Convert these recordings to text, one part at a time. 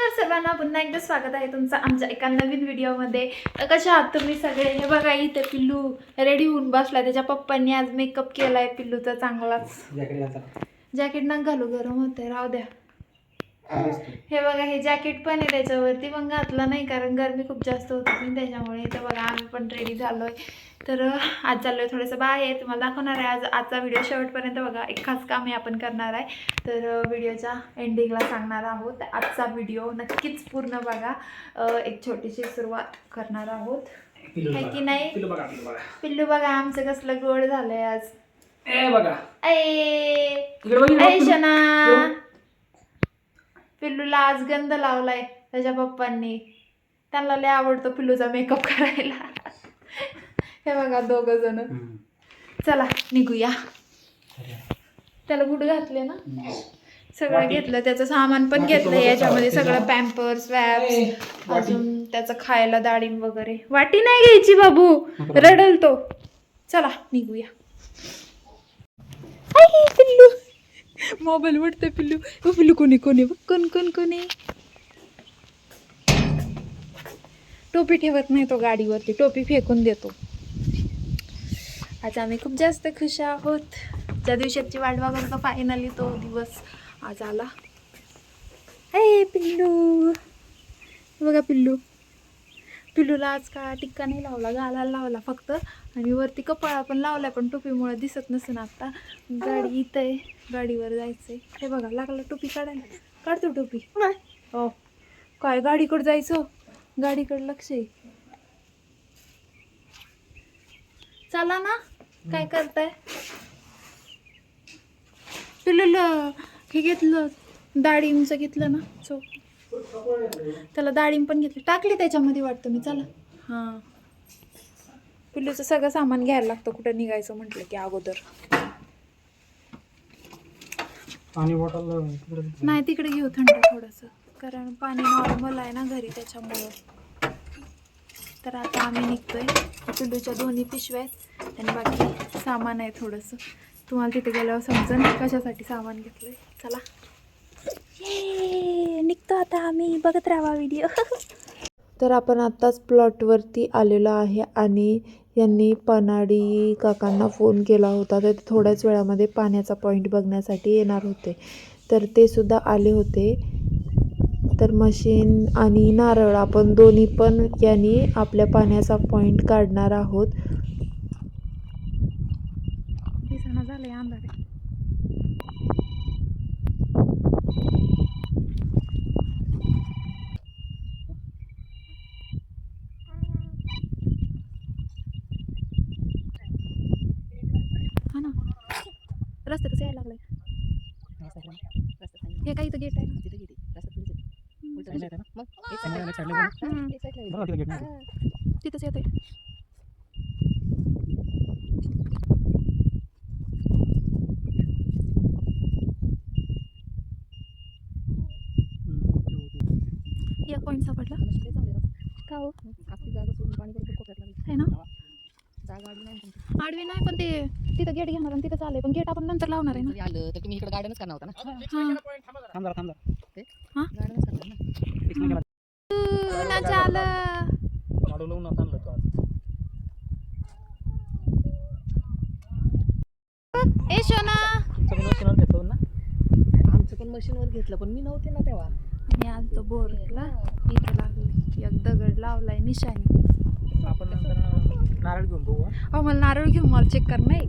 नमस्कार सर्वांना, पुन्हा एकदा स्वागत आहे तुमचं आमच्या एका नवीन व्हिडिओमध्ये. कशा आहात तुम्ही सगळे? हे बघा, इथे पिल्लू रेडी होऊन बसला. त्याच्या पप्पांनी आज मेकअप केलाय पिल्लूचा चांगलाच. जॅकेट ना घालू, गरम होते, राहू द्या. हे बघा, हे जॅकेट पण आहे त्याच्यावरती, पण घातलं नाही कारण गरमी खूप जास्त होत होती त्याच्यामुळे. इथं बघा, आम्ही पण रेडी झालोय. तर आज चाललोय थोडंसं बाहेर, तुम्हाला दाखवणार आहे आजचा व्हिडिओ शेवटपर्यंत बघा. एक खास काम आहे आपण करणार आहे, तर व्हिडिओच्या एंडिंगला सांगणार आहोत. आजचा व्हिडिओ नक्कीच पूर्ण बघा. एक छोटीशी सुरुवात करणार आहोत, है की नाही? पिल्लू बघा आमचं कसलं गोड झालंय आज. शना, पिल्लूला आज गंध लावलाय त्याच्या पप्पांनी. त्यांना लय आवडतो पिल्लूचा मेकअप करायला. हे बघा दोघं जण. चला निघूया. त्याला बूट घातले ना, सगळं घेतलं, त्याचं सामान पण घेतलं. याच्यामध्ये सगळं पॅम्पर्स, वॅप्स, अजून त्याचं खायला डाळिंब वगैरे. वाटी नाही घ्यायची बाबू, रडल तो. चला निघूया. पिल्लू मोबाईल उडते. पिल्लू पिल्लू कोणी कोणी कोण कोण कोणी. टोपी ठेवत नाही तो गाडीवरती, टोपी फेकून देतो. आज आम्ही खूप जास्त खुश आहोत. ज्या दिवशीची वाट बघत होतो फायनली तो दिवस आज आला. हे पिल्लू बघा, पिल्लूला आज का टिक्का नाही लावला, गालाला लावला फक्त, आणि वरती कपाळा पण लावलाय, पण टोपीमुळे दिसत नसेल. आता गाडी इथं आहे, गाडीवर जायचंय. हे बघा लागला टोपी काढायला. काढतो टोपी. हो काय, गाडीकडे जायचं, गाडीकडे लक्ष आहे. चला ना, काय करताय? पिल्लूला हे घेतलं, डाळिंबचं घेतलं ना, सो त्याला डाळिंब पण घेतली, टाकली त्याच्यामध्ये वाटतं मी. चला. हां, पिल्लूचं सगळं सामान घ्यायला लागतं कुठं निघायचं म्हटलं की अगोदर. पाणी बॉटल नाही, तिकडे घेऊ थंड थोडंसं, कारण पाणी नॉर्मल आहे ना घरी त्याच्यामुळं. तर आता आम्ही निघतोय. पिल्लूच्या दोन्ही पिशव्या आहेत आणि बाकी सामान आहे थोडंसं. तुम्हाला तिथे गेल्यावर समजेल कशासाठी सामान घेतलंय. चला निघतो आता आम्ही, बघत राहा व्हिडिओ. तर आपण आत्ताच प्लॉटवरती आलेलो आहे आणि यांनी पनाडी काकांना फोन केला होता. तर थोड्याच वेळामध्ये पाण्याचा पॉईंट बघण्यासाठी येणार होते, तर ते सुद्धा आले होते. तर मशीन आणि नारळ आपण दोन्ही पण यांनी आपल्या पाण्याचा पॉईंट काढणार आहोत. झालंय अंधार. हा ना, रस्ते कसं यायला लागलाय. हे काही तर गेट आहे ना, तिथंच येते. एक पॉईंट सापडला का हो? आहे ना, आडवी नाही, पण ते तिथं गेट घेणार आणि तिथं चाललंय, पण गेट आपण नंतर लावणार आहे ना. आलं तर तुम्ही इकडे गार्डनच करणार होता ना. आमचं पण मशीनवर घेतलं, पण मी नव्हते ना तेव्हा. मी आलतो बोरला, इथं लागलं एक दगड लावलाय निशाणी. आपण नंतर नारळ घेऊन बघू. अहो मला नारळ घेऊन मला चेक कर नाही.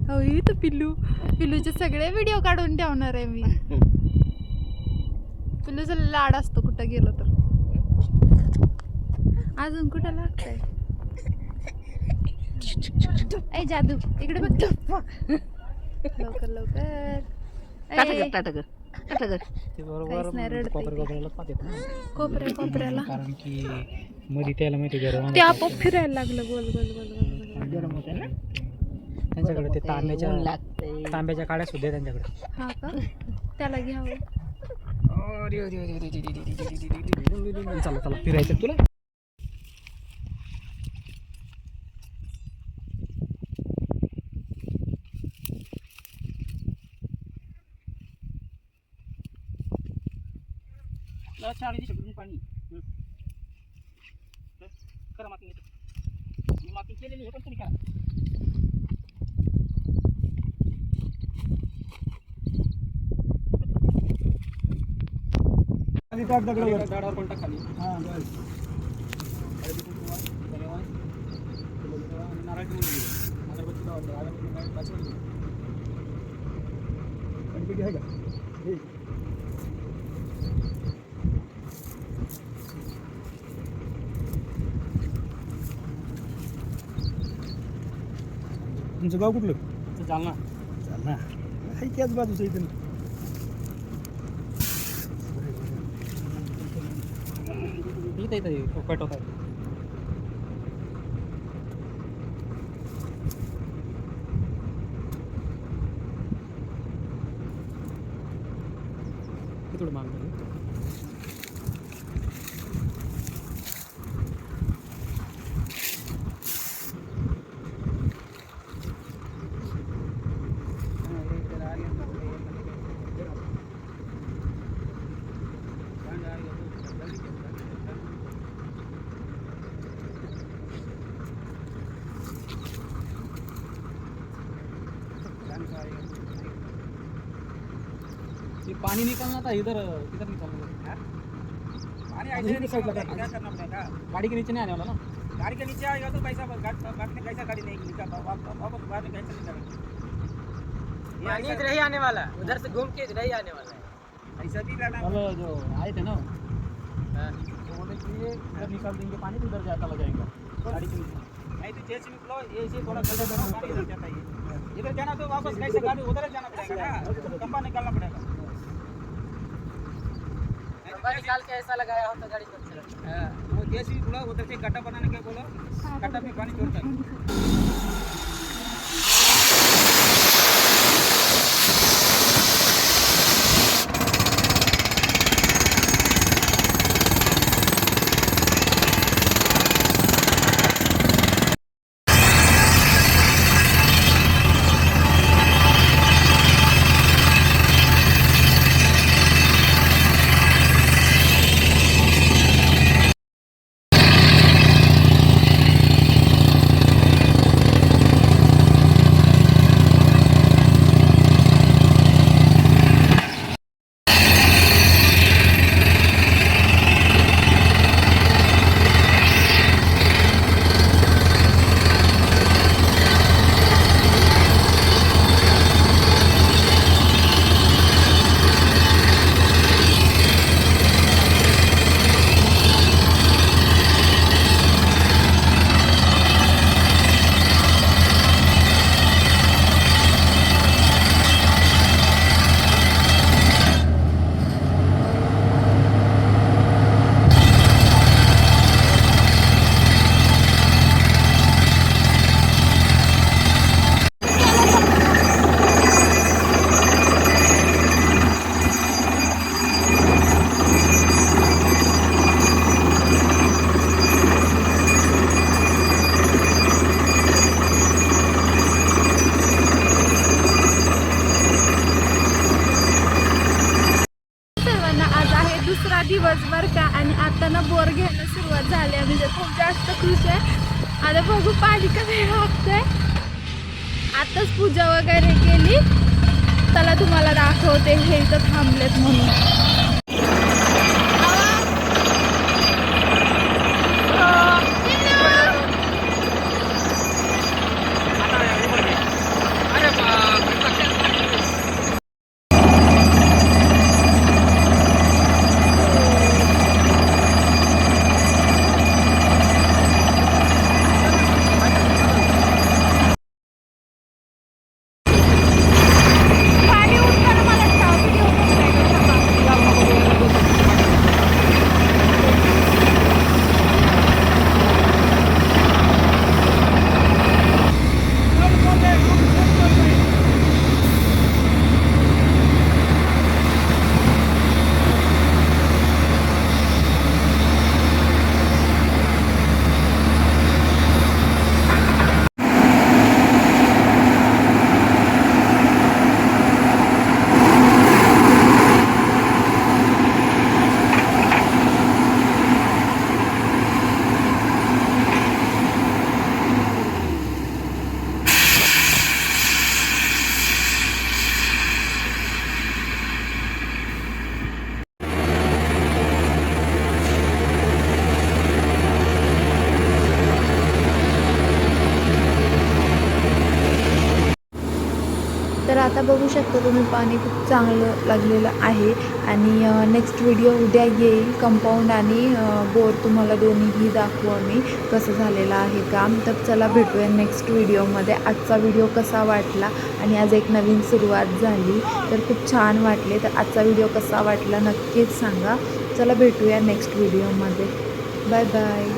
हो इथं पिल्लूचे सगळे व्हिडिओ काढून ठेवणार आहे मी. पिल्लूचा लाड असतो कुठं गेलो तर. अजून कुठं लागतंय? ऐ जादू इकडे बघ. लवकर लवकर. कोपऱ्याला कारण की मध्ये त्याला माहिती गरम ते आपोआप फिरायला लागलं गोल गोल गोल गोल. गरम होते ना त्यांच्याकडे. ते तांब्याच्या काड्या सुद्धा आहे त्यांच्याकडे. हा का, त्याला घ्यावं. चला चला फिरायचं तुला. शाळेची शकून पाणी करा माती मी माती केलेली आहे पण तुम्ही करा खाली टाक दगडावर झाडावर पण टाक खाली हां बस नारळ ठेवून अगरबत्ती लावतो अगरबत्ती पाचवली गणपती आहे का हे तुमचं गाव कुठलं जालना जालना आहे त्याच बाजूचं इथं इथं कट होत आहे थोडं मागं ये पानी निकालना था इधर किधर निकालना पानी ऐसे साइड लगा क्या करना पड़ेगा गाड़ी के नीचे नहीं आने वाला ना गाड़ी के नीचे आएगा तो पैसा काटने कैसा गाड़ी नहीं निकाल वापस बाद में कैसे निकालेंगे पानी इधर ही आने वाला है उधर से घूम के इधर ही आने वाला है ऐसा भी लाना कल जो आए थे ना वो बोले कि इधर निकाल देंगे पानी तो उधर जाता जाएगा गाड़ी के नीचे नहीं तो जैसे भी फ्लो ऐसे थोड़ा गलत पानी इधर जाता है इधर जाना तो वापस कैसे गाड़ी उधर जाना पड़ेगा ना कंपा निकालना पड़ेगा निकाल के ऐसा लगाया हो तो गाड़ी को चला वो जैसे भी बोला उधर से गड्ढा बनाने के बोलो गड्ढा में पानी छोड़ता है दुसरा दिवस बर का आणि आता ना बोर घ्यायला सुरुवात झाली आहे म्हणजे खूप जास्त खुश आहे आता बघू पाणी कसं लागतंय आताच पूजा वगैरे केली चला तुम्हाला दाखवते हे इथं थांबलेत म्हणून तर आता बघू शकता तुम्ही पाणी खूप चांगलं लागलेलं आहे. आणि नेक्स्ट व्हिडिओ उद्या येईल. कंपाऊंड आणि बोर तुम्हाला दोन्हीही दाखवू आम्ही कसं झालेलं आहे काम. तर चला भेटूया नेक्स्ट व्हिडिओमध्ये. आजचा व्हिडिओ कसा वाटला आणि आज एक नवीन सुरुवात झाली तर खूप छान वाटले. तर आजचा व्हिडिओ कसा वाटला नक्कीच सांगा. चला भेटूया नेक्स्ट व्हिडिओमध्ये. Bye bye.